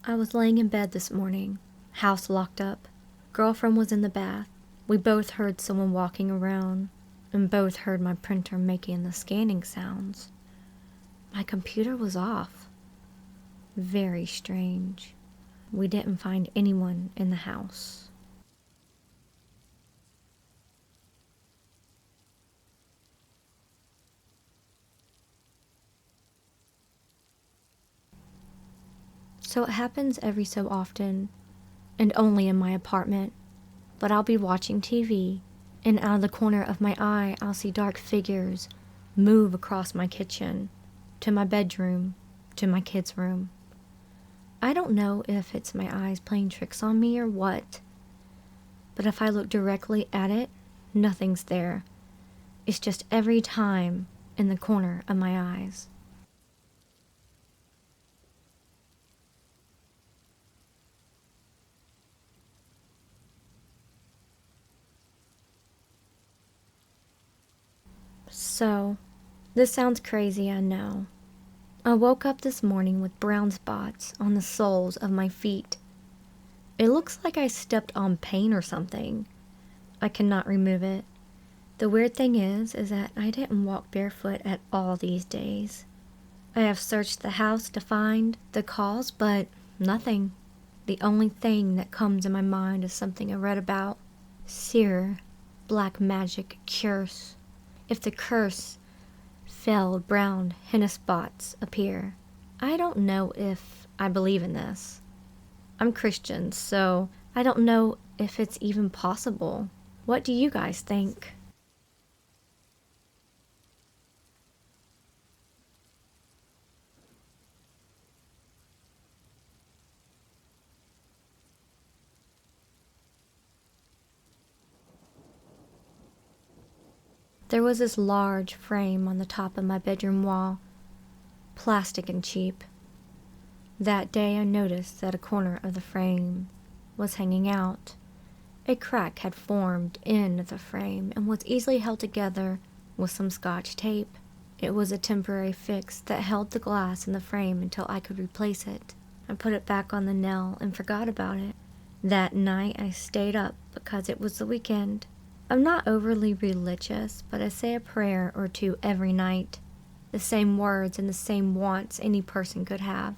I was laying in bed this morning, house locked up. Girlfriend was in the bath. We both heard someone walking around, and both heard my printer making the scanning sounds. My computer was off. Very strange. We didn't find anyone in the house. So it happens every so often, and only in my apartment, but I'll be watching TV, and out of the corner of my eye I'll see dark figures move across my kitchen, to my bedroom, to my kids' room. I don't know if it's my eyes playing tricks on me or what, but if I look directly at it, nothing's there. It's just every time in the corner of my eyes. So, this sounds crazy, I know. I woke up this morning with brown spots on the soles of my feet. It looks like I stepped on paint or something. I cannot remove it. The weird thing is that I didn't walk barefoot at all these days. I have searched the house to find the cause, but nothing. The only thing that comes in my mind is something I read about. Seer, black magic curse. If the curse failed, brown henna spots appear. I don't know if I believe in this. I'm Christian, so I don't know if it's even possible. What do you guys think? There was this large frame on the top of my bedroom wall, plastic and cheap. That day I noticed that a corner of the frame was hanging out. A crack had formed in the frame and was easily held together with some Scotch tape. It was a temporary fix that held the glass in the frame until I could replace it. I put it back on the nail and forgot about it. That night I stayed up because it was the weekend. I'm not overly religious, but I say a prayer or two every night. The same words and the same wants any person could have.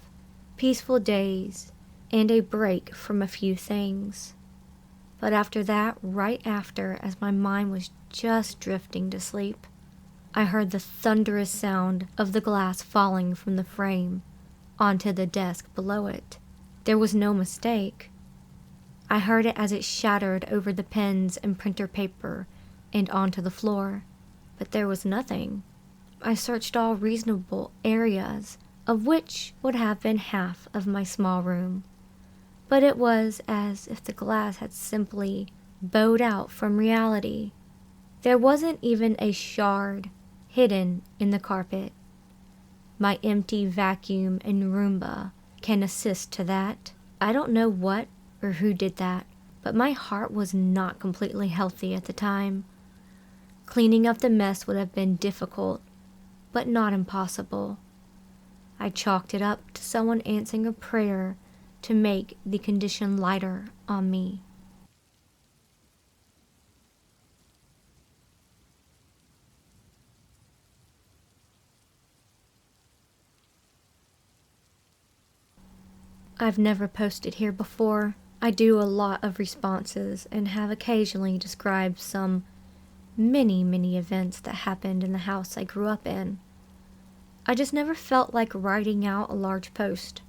Peaceful days and a break from a few things. But after that, right after, as my mind was just drifting to sleep, I heard the thunderous sound of the glass falling from the frame onto the desk below it. There was no mistake. I heard it as it shattered over the pens and printer paper and onto the floor, but there was nothing. I searched all reasonable areas, of which would have been half of my small room, but it was as if the glass had simply bowed out from reality. There wasn't even a shard hidden in the carpet. My empty vacuum and Roomba can assist to that. I don't know what or who did that, but my heart was not completely healthy at the time. Cleaning up the mess would have been difficult, but not impossible. I chalked it up to someone answering a prayer to make the condition lighter on me. I've never posted here before. I do a lot of responses and have occasionally described some many events that happened in the house I grew up in. I just never felt like writing out a large post.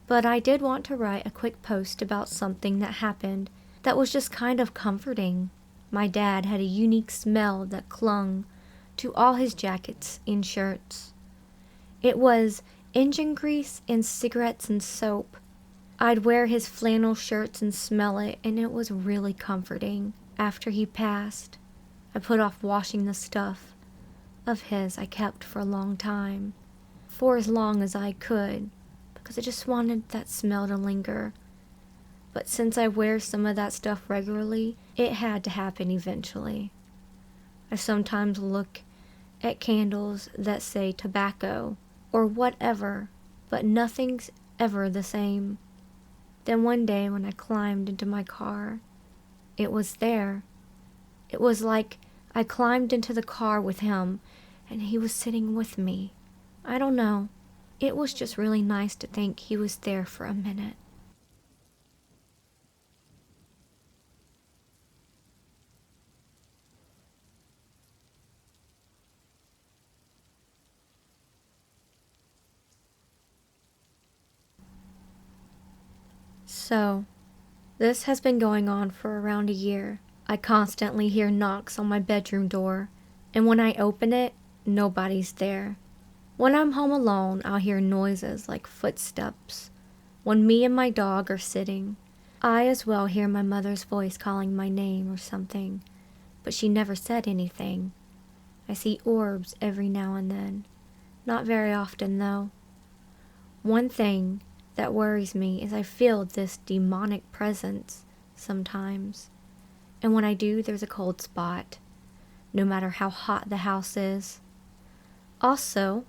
But I did want to write a quick post about something that happened that was just kind of comforting. My dad had a unique smell that clung to all his jackets and shirts. It was engine grease and cigarettes and soap. I'd wear his flannel shirts and smell it, and it was really comforting. After he passed, I put off washing the stuff of his I kept for a long time, for as long as I could, because I just wanted that smell to linger. But since I wear some of that stuff regularly, it had to happen eventually. I sometimes look at candles that say tobacco or whatever, but nothing's ever the same. Then one day when I climbed into my car, it was there. It was like I climbed into the car with him and he was sitting with me. I don't know. It was just really nice to think he was there for a minute. So, this has been going on for around a year. I constantly hear knocks on my bedroom door, and when I open it, nobody's there. When I'm home alone, I'll hear noises like footsteps. When me and my dog are sitting, I as well hear my mother's voice calling my name or something, but she never said anything. I see orbs every now and then. Not very often, though. One thing that worries me is I feel this demonic presence sometimes. And when I do, there's a cold spot, no matter how hot the house is. Also,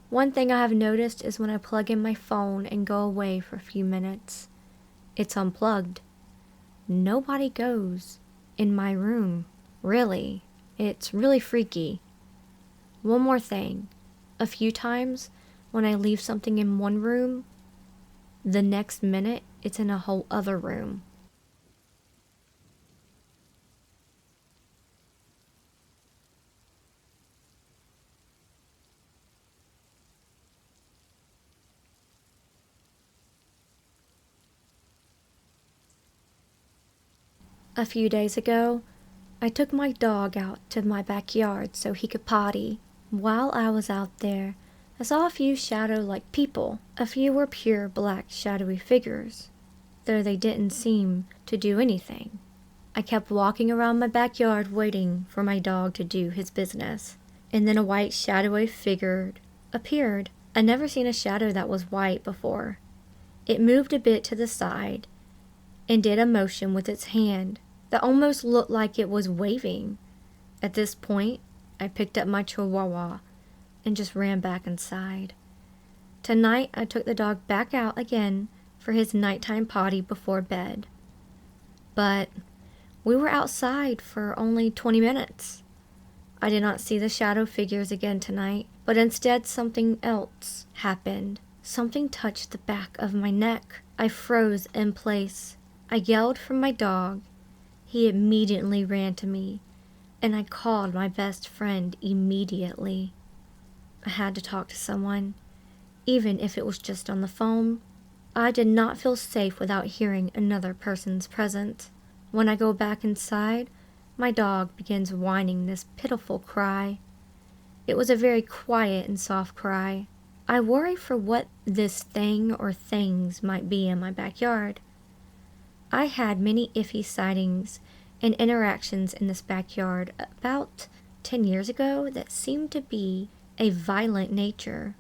one thing I have noticed is when I plug in my phone and go away for a few minutes, it's unplugged. Nobody goes in my room. Really. It's really freaky. One more thing. A few times when I leave something in one room, the next minute it's in a whole other room. A few days ago, I took my dog out to my backyard so he could potty. While I was out there, I saw a few shadow-like people. A few were pure black shadowy figures, though they didn't seem to do anything. I kept walking around my backyard waiting for my dog to do his business, and then a white shadowy figure appeared. I'd never seen a shadow that was white before. It moved a bit to the side and did a motion with its hand that almost looked like it was waving. At this point, I picked up my chihuahua and just ran back inside. Tonight, I took the dog back out again for his nighttime potty before bed. But we were outside for only 20 minutes. I did not see the shadow figures again tonight, but instead something else happened. Something touched the back of my neck. I froze in place. I yelled for my dog. He immediately ran to me, and I called my best friend immediately. I had to talk to someone, even if it was just on the phone. I did not feel safe without hearing another person's presence. When I go back inside, my dog begins whining this pitiful cry. It was a very quiet and soft cry. I worry for what this thing or things might be in my backyard. I had many iffy sightings and interactions in this backyard about 10 years ago that seemed to be a violent nature.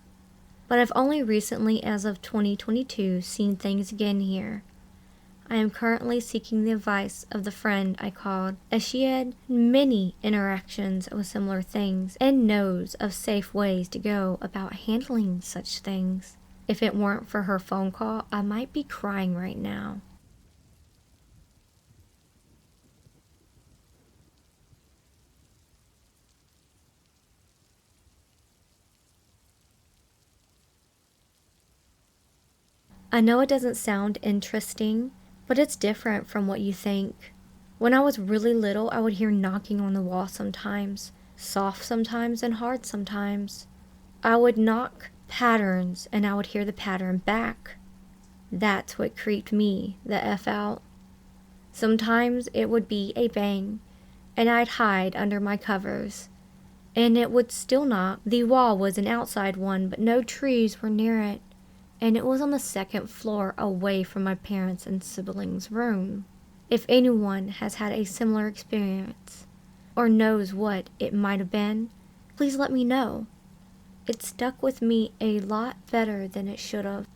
But I've only recently, as of 2022, seen things again here. I am currently seeking the advice of the friend I called, as she had many interactions with similar things and knows of safe ways to go about handling such things. If it weren't for her phone call, I might be crying right now. I know it doesn't sound interesting, but it's different from what you think. When I was really little, I would hear knocking on the wall sometimes, soft sometimes and hard sometimes. I would knock patterns and I would hear the pattern back. That's what creeped me the F out. Sometimes it would be a bang, and I'd hide under my covers, and it would still knock. The wall was an outside one, but no trees were near it, and it was on the second floor away from my parents' and siblings' room. If anyone has had a similar experience, or knows what it might have been, please let me know. It stuck with me a lot better than it should have.